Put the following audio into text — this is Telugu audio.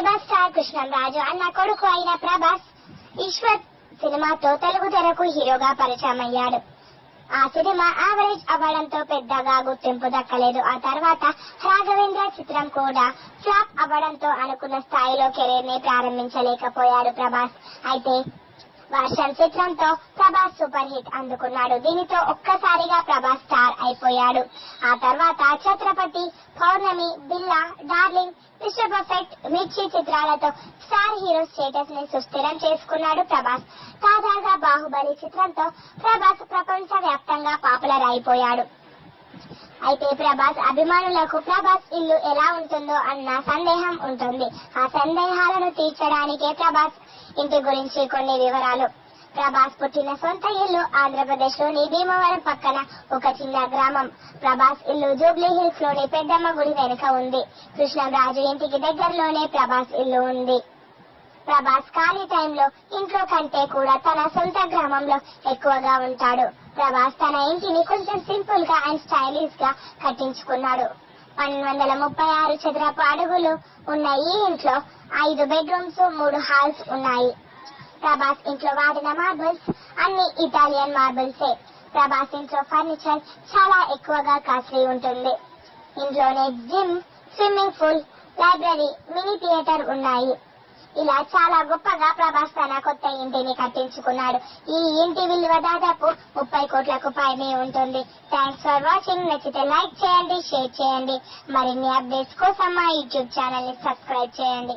మెగాస్టార్ కృష్ణంరాజు అన్న కొడుకు అయిన ప్రభాస్ ఈశ్వర్ సినిమాతో తెలుగు తెరకు హీరోగా పరిచయమయ్యాడు. ఆ సినిమా యావరేజ్ అవ్వడంతో పెద్దగా గుర్తింపు దక్కలేదు. ఆ తర్వాత రాఘవేంద్ర చిత్రం కూడా ఫ్లాప్ అవ్వడంతో అనుకున్న స్థాయిలో కెరీర్ ని ప్రారంభించలేకపోయాడు ప్రభాస్. అయితే వర్షం చిత్రంతో ప్రభాస్ సూపర్ హిట్ అందుకున్నాడు. దీనితో ఒక్కసారిగా ప్రభాస్ స్టార్ అయిపోయాడు. ఆ తర్వాత ఛత్రపతి, పౌర్ణమి, బిల్లా, డార్లింగ్, మిస్టర్ పర్ఫెక్ట్, మిర్చి చిత్రాలతో స్టార్ హీరో స్టేటస్ ని సుస్థిరం చేసుకున్నాడు ప్రభాస్. తాజాగా బాహుబలి చిత్రంతో ప్రభాస్ ప్రపంచ వ్యాప్తంగా పాపులర్ అయిపోయాడు. అయితే ప్రభాస్ అభిమానులకు ప్రభాస్ ఇల్లు ఎలా ఉంటుందో అన్న సందేహం ఉంటుంది. ఆ సందేహాలను తీర్చడానికే ప్రభాస్ ఇంటి గురించి కొన్ని వివరాలు. ప్రభాస్ పుట్టిన సొంత ఇల్లు ఆంధ్రప్రదేశ్ లోని భీమవరం పక్కన ఒక చిన్న గ్రామం. ప్రభాస్ ఇల్లు జూబ్లీ హిల్స్ లోని పెద్దమ్మ గుడి వెనుక ఉంది. కృష్ణంరాజు ఇంటికి దగ్గరలోనే ప్రభాస్ ఇల్లు ఉంది. ప్రభాస్ ఖాళీ టైంలో ఇంట్లో కంటే కూడా తన సొంత గ్రామంలో ఎక్కువగా ఉంటాడు. ప్రభాస్ తన ఇంటిని కొంచెం సింపుల్ గా అండ్ స్టైలిష్ గా కట్టించుకున్నాడు. 1236 చదరపు అడుగులు ఉన్న ఈ ఇంట్లో 5 బెడ్రూమ్స్, 3 హాల్స్ ఉన్నాయి. ప్రభాస్ ఇంట్లో వాడిన మార్బుల్స్ అన్ని ఇటాలియన్ మార్బుల్సే. ప్రభాస్ ఇంట్లో ఫర్నిచర్ చాలా ఎక్కువగా కాస్ట్లీ ఉంటుంది. ఇంట్లోనే gym, swimming pool, library, mini theatre ఉన్నాయి. ఇలా చాలా గొప్పగా ప్రభాస్ తన కొత్త ఇంటిని కట్టించుకున్నాడు. ఈ ఇంటి విలువ దాదాపు 30 కోట్లకు పైనే ఉంటుంది. Thanks for watching. నచ్చితే లైక్ చేయండి, షేర్ చేయండి. మరిన్ని అప్డేట్స్ కోసం మా యూట్యూబ్ ఛానల్ ని సబ్స్క్రైబ్ చేయండి.